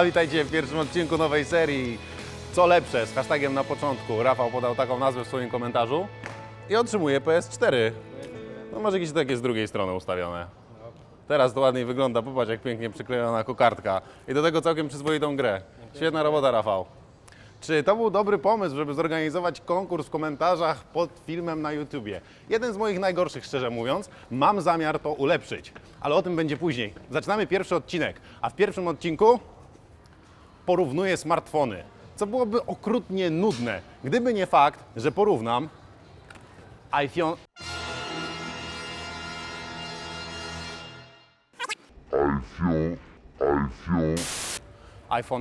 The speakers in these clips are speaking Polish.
Witajcie w pierwszym odcinku nowej serii Co lepsze z hashtagiem na początku. Rafał podał taką nazwę w swoim komentarzu i otrzymuje PS4. No może jakieś takie z drugiej strony ustawione. Teraz to ładniej wygląda, popatrz jak pięknie przyklejona kokardka. I do tego całkiem przyzwoitą grę. Świetna robota, Rafał. Czy to był dobry pomysł, żeby zorganizować konkurs w komentarzach pod filmem na YouTubie? Jeden z moich najgorszych, szczerze mówiąc. Mam zamiar to ulepszyć, ale o tym będzie później. Zaczynamy pierwszy odcinek, a w pierwszym odcinku porównuję smartfony, co byłoby okrutnie nudne, gdyby nie fakt, że porównam iPhone'a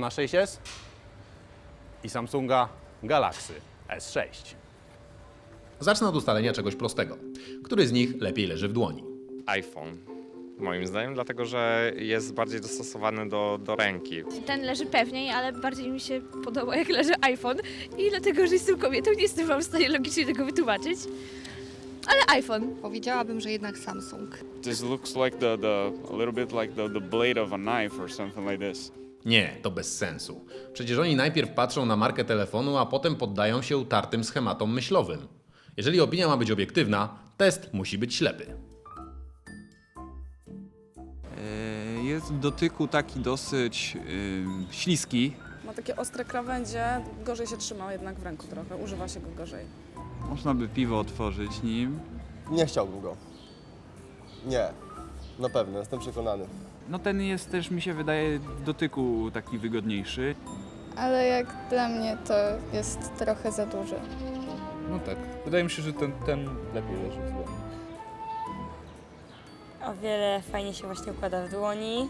6s i Samsunga Galaxy S6. Zacznę od ustalenia czegoś prostego. Który z nich lepiej leży w dłoni? iPhone, moim zdaniem, dlatego że jest bardziej dostosowany do ręki. Ten leży pewniej, ale bardziej mi się podoba jak leży iPhone i dlatego, że jestem kobietą, nie jestem wam w stanie logicznie tego wytłumaczyć. Ale iPhone. Powiedziałabym, że jednak Samsung. This looks like a little bit like the blade of a knife or something like this. Nie, to bez sensu. Przecież oni najpierw patrzą na markę telefonu, a potem poddają się utartym schematom myślowym. Jeżeli opinia ma być obiektywna, test musi być ślepy. Jest w dotyku taki dosyć śliski. Ma takie ostre krawędzie, gorzej się trzyma jednak w ręku trochę, używa się go gorzej. Można by piwo otworzyć nim. Nie chciałbym go. Nie. Na pewno, jestem przekonany. No ten jest też, mi się wydaje, w dotyku taki wygodniejszy. Ale jak dla mnie to jest trochę za duży. No tak. Wydaje mi się, że ten lepiej leży w dłoni. O wiele fajnie się właśnie układa w dłoni.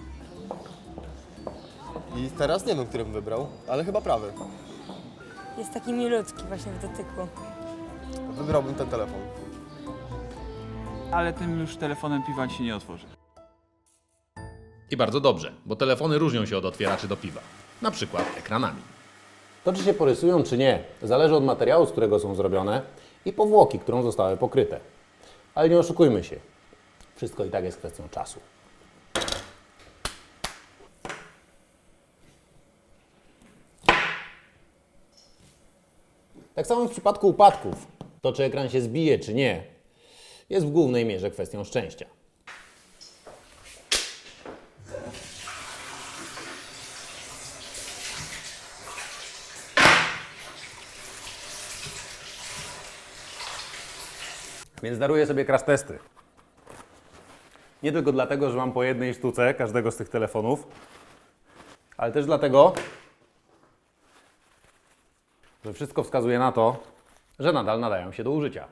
I teraz nie wiem, który bym wybrał, ale chyba prawy. Jest taki milutki właśnie w dotyku. Wybrałbym ten telefon. Ale tym już telefonem piwa się nie otworzy. I bardzo dobrze, bo telefony różnią się od otwieraczy do piwa. Na przykład ekranami. To czy się porysują, czy nie, zależy od materiału, z którego są zrobione i powłoki, którą zostały pokryte. Ale nie oszukujmy się, wszystko i tak jest kwestią czasu. Tak samo w przypadku upadków. To, czy ekran się zbije, czy nie, jest w głównej mierze kwestią szczęścia. Więc daruję sobie crash testy. Nie tylko dlatego, że mam po jednej sztuce każdego z tych telefonów, ale też dlatego, że wszystko wskazuje na to, że nadal nadają się do użycia.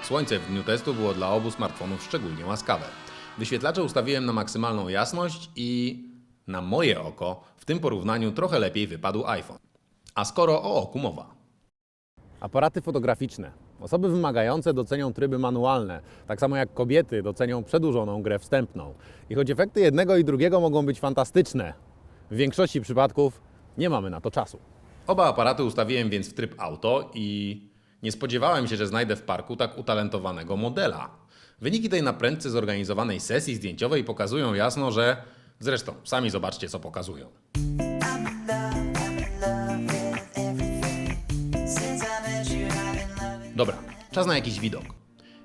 Słońce w dniu testu było dla obu smartfonów szczególnie łaskawe. Wyświetlacze ustawiłem na maksymalną jasność i na moje oko w tym porównaniu trochę lepiej wypadł iPhone. A skoro o oku mowa. Aparaty fotograficzne. Osoby wymagające docenią tryby manualne, tak samo jak kobiety docenią przedłużoną grę wstępną. I choć efekty jednego i drugiego mogą być fantastyczne, w większości przypadków nie mamy na to czasu. Oba aparaty ustawiłem więc w tryb auto i nie spodziewałem się, że znajdę w parku tak utalentowanego modela. Wyniki tej na prędce zorganizowanej sesji zdjęciowej pokazują jasno, że... Zresztą, sami zobaczcie, co pokazują. Dobra, czas na jakiś widok.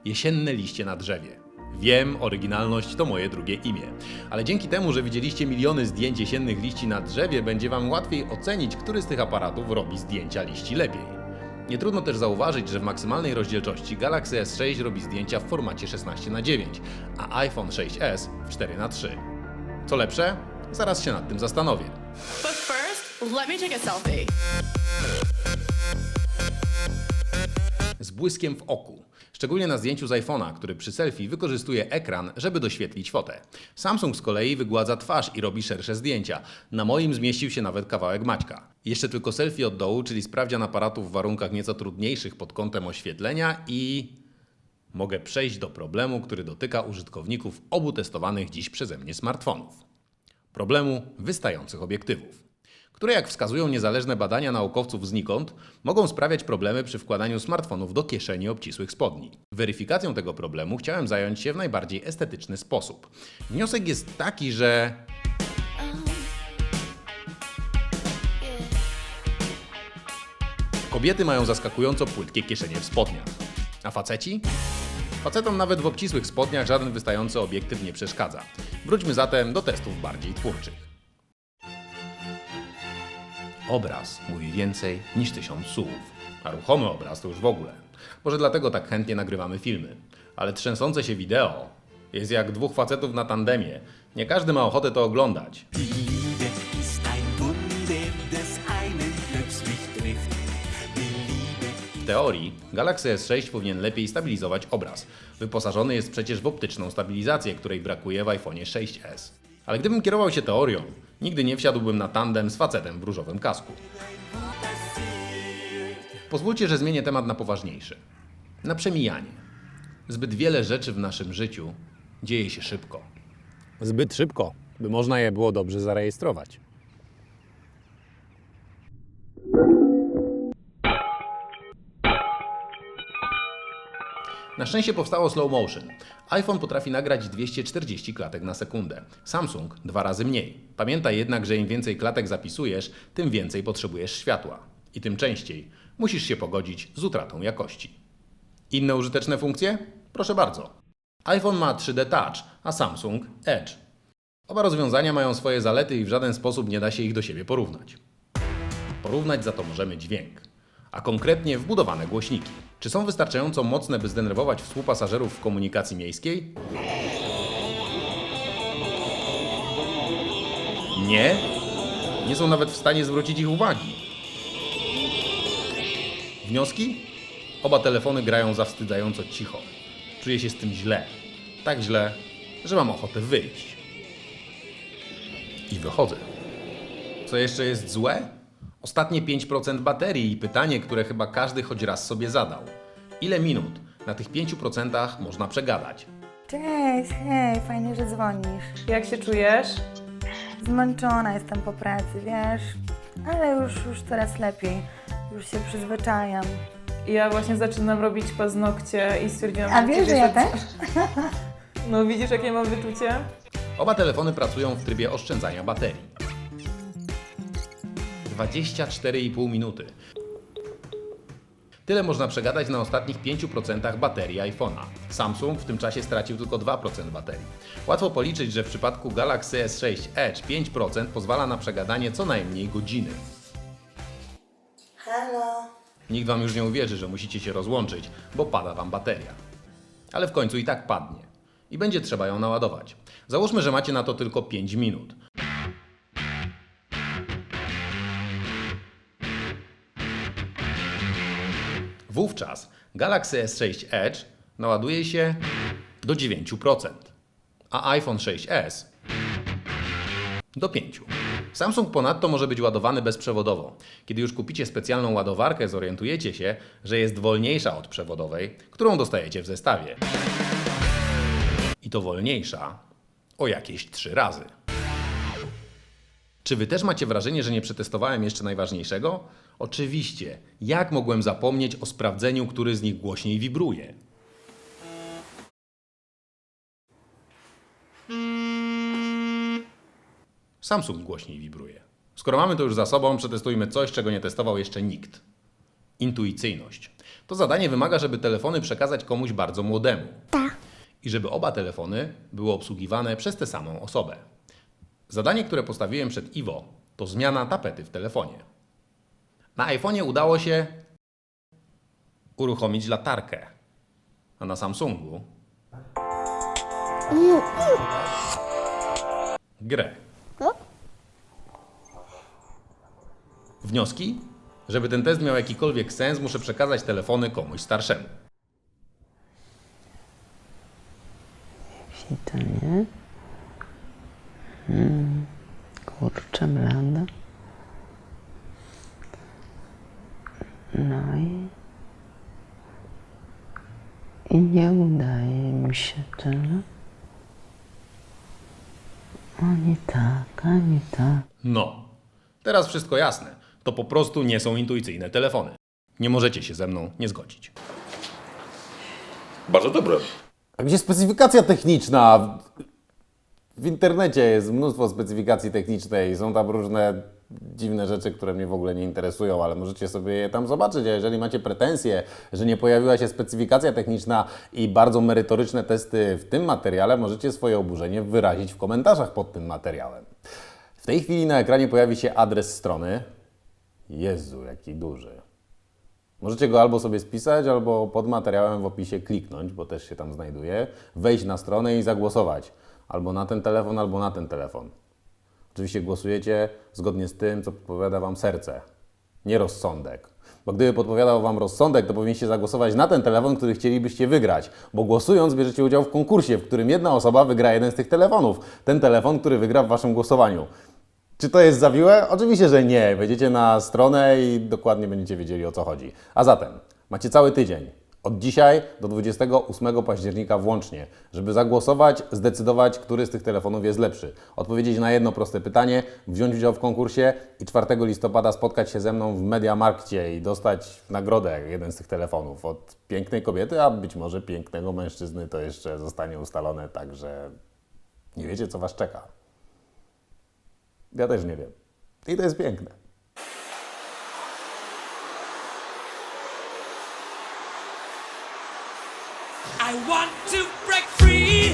Jesienne liście na drzewie. Wiem, oryginalność to moje drugie imię. Ale dzięki temu, że widzieliście miliony zdjęć jesiennych liści na drzewie, będzie Wam łatwiej ocenić, który z tych aparatów robi zdjęcia liści lepiej. Nie trudno też zauważyć, że w maksymalnej rozdzielczości Galaxy S6 robi zdjęcia w formacie 16:9, a iPhone 6s w 4:3. Co lepsze? Zaraz się nad tym zastanowię. But first, let me take a selfie. Z błyskiem w oku. Szczególnie na zdjęciu z iPhone'a, który przy selfie wykorzystuje ekran, żeby doświetlić fotę. Samsung z kolei wygładza twarz i robi szersze zdjęcia. Na moim zmieścił się nawet kawałek Maćka. Jeszcze tylko selfie od dołu, czyli sprawdzian aparatu w warunkach nieco trudniejszych pod kątem oświetlenia i... mogę przejść do problemu, który dotyka użytkowników obu testowanych dziś przeze mnie smartfonów. Problemu wystających obiektywów. które, jak wskazują niezależne badania naukowców znikąd, mogą sprawiać problemy przy wkładaniu smartfonów do kieszeni obcisłych spodni. Weryfikacją tego problemu chciałem zająć się w najbardziej estetyczny sposób. Wniosek jest taki, że kobiety mają zaskakująco płytkie kieszenie w spodniach. A faceci? Facetom nawet w obcisłych spodniach żaden wystający obiektyw nie przeszkadza. Wróćmy zatem do testów bardziej twórczych. Obraz mówi więcej niż 1000 słów, a ruchomy obraz to już w ogóle. Może dlatego tak chętnie nagrywamy filmy. Ale trzęsące się wideo jest jak dwóch facetów na tandemie. Nie każdy ma ochotę to oglądać. W teorii Galaxy S6 powinien lepiej stabilizować obraz. Wyposażony jest przecież w optyczną stabilizację, której brakuje w iPhone 6s. Ale gdybym kierował się teorią, nigdy nie wsiadłbym na tandem z facetem w różowym kasku. Pozwólcie, że zmienię temat na poważniejszy. Na przemijanie. Zbyt wiele rzeczy w naszym życiu dzieje się szybko. Zbyt szybko, by można je było dobrze zarejestrować. Na szczęście powstało slow motion. iPhone potrafi nagrać 240 klatek na sekundę. Samsung 2 razy mniej. Pamiętaj jednak, że im więcej klatek zapisujesz, tym więcej potrzebujesz światła. I tym częściej musisz się pogodzić z utratą jakości. Inne użyteczne funkcje? Proszę bardzo. iPhone ma 3D Touch, a Samsung Edge. Oba rozwiązania mają swoje zalety i w żaden sposób nie da się ich do siebie porównać. Porównać za to możemy dźwięk, a konkretnie wbudowane głośniki. Czy są wystarczająco mocne, by zdenerwować współpasażerów w komunikacji miejskiej? Nie. Nie są nawet w stanie zwrócić ich uwagi. Wnioski? Oba telefony grają zawstydzająco cicho. Czuję się z tym źle. Tak źle, że mam ochotę wyjść. I wychodzę. Co jeszcze jest złe? Ostatnie 5% baterii i pytanie, które chyba każdy choć raz sobie zadał. Ile minut na tych 5% można przegadać? Cześć, hej, fajnie, że dzwonisz. Jak się czujesz? Zmęczona jestem po pracy, wiesz, ale już coraz lepiej. Już się przyzwyczajam. Ja właśnie zaczynam robić paznokcie i stwierdziłam, A wiesz, że ja też? No widzisz, jakie mam wyczucie? Oba telefony pracują w trybie oszczędzania baterii. 24,5 minuty. Tyle można przegadać na ostatnich 5% baterii iPhone'a. Samsung w tym czasie stracił tylko 2% baterii. Łatwo policzyć, że w przypadku Galaxy S6 Edge 5% pozwala na przegadanie co najmniej godziny. Halo. Nikt wam już nie uwierzy, że musicie się rozłączyć, bo pada wam bateria. Ale w końcu i tak padnie. I będzie trzeba ją naładować. Załóżmy, że macie na to tylko 5 minut. Wówczas Galaxy S6 Edge naładuje się do 9%, a iPhone 6s do 5%. Samsung ponadto może być ładowany bezprzewodowo. Kiedy już kupicie specjalną ładowarkę, zorientujecie się, że jest wolniejsza od przewodowej, którą dostajecie w zestawie. I to wolniejsza o jakieś 3 razy. Czy wy też macie wrażenie, że nie przetestowałem jeszcze najważniejszego? Oczywiście. Jak mogłem zapomnieć o sprawdzeniu, który z nich głośniej wibruje? Samsung głośniej wibruje. Skoro mamy to już za sobą, przetestujmy coś, czego nie testował jeszcze nikt. Intuicyjność. To zadanie wymaga, żeby telefony przekazać komuś bardzo młodemu. I żeby oba telefony były obsługiwane przez tę samą osobę. Zadanie, które postawiłem przed Iwo, to zmiana tapety w telefonie. Na iPhone'ie udało się uruchomić latarkę, a na Samsungu grę. Wnioski? Żeby ten test miał jakikolwiek sens, muszę przekazać telefony komuś starszemu. To nie? Kurczę, blada. No i nie udaje mi się to. Ani tak, ani tak. No, Teraz wszystko jasne. To po prostu nie są intuicyjne telefony. Nie możecie się ze mną nie zgodzić. Bardzo dobre. A gdzie specyfikacja techniczna? W internecie jest mnóstwo specyfikacji technicznej, są tam różne dziwne rzeczy, które mnie w ogóle nie interesują, ale możecie sobie je tam zobaczyć, a jeżeli macie pretensje, że nie pojawiła się specyfikacja techniczna i bardzo merytoryczne testy w tym materiale, możecie swoje oburzenie wyrazić w komentarzach pod tym materiałem. W tej chwili na ekranie pojawi się adres strony. Jezu, jaki duży. Możecie go albo sobie spisać, albo pod materiałem w opisie kliknąć, bo też się tam znajduje, wejść na stronę i zagłosować. Albo na ten telefon, albo na ten telefon. Oczywiście głosujecie zgodnie z tym, co podpowiada Wam serce, nie rozsądek. Bo gdyby podpowiadał Wam rozsądek, to powinniście zagłosować na ten telefon, który chcielibyście wygrać. Bo głosując bierzecie udział w konkursie, w którym jedna osoba wygra jeden z tych telefonów. Ten telefon, który wygra w Waszym głosowaniu. Czy to jest zawiłe? Oczywiście, że nie. Wejdziecie na stronę i dokładnie będziecie wiedzieli, o co chodzi. A zatem macie cały tydzień, od dzisiaj do 28 października włącznie, żeby zagłosować, zdecydować, który z tych telefonów jest lepszy. Odpowiedzieć na jedno proste pytanie, wziąć udział w konkursie i 4 listopada spotkać się ze mną w Mediamarkcie i dostać nagrodę jeden z tych telefonów od pięknej kobiety, a być może pięknego mężczyzny. To jeszcze zostanie ustalone, także nie wiecie, co Was czeka. Ja też nie wiem. I to jest piękne. I want to break free.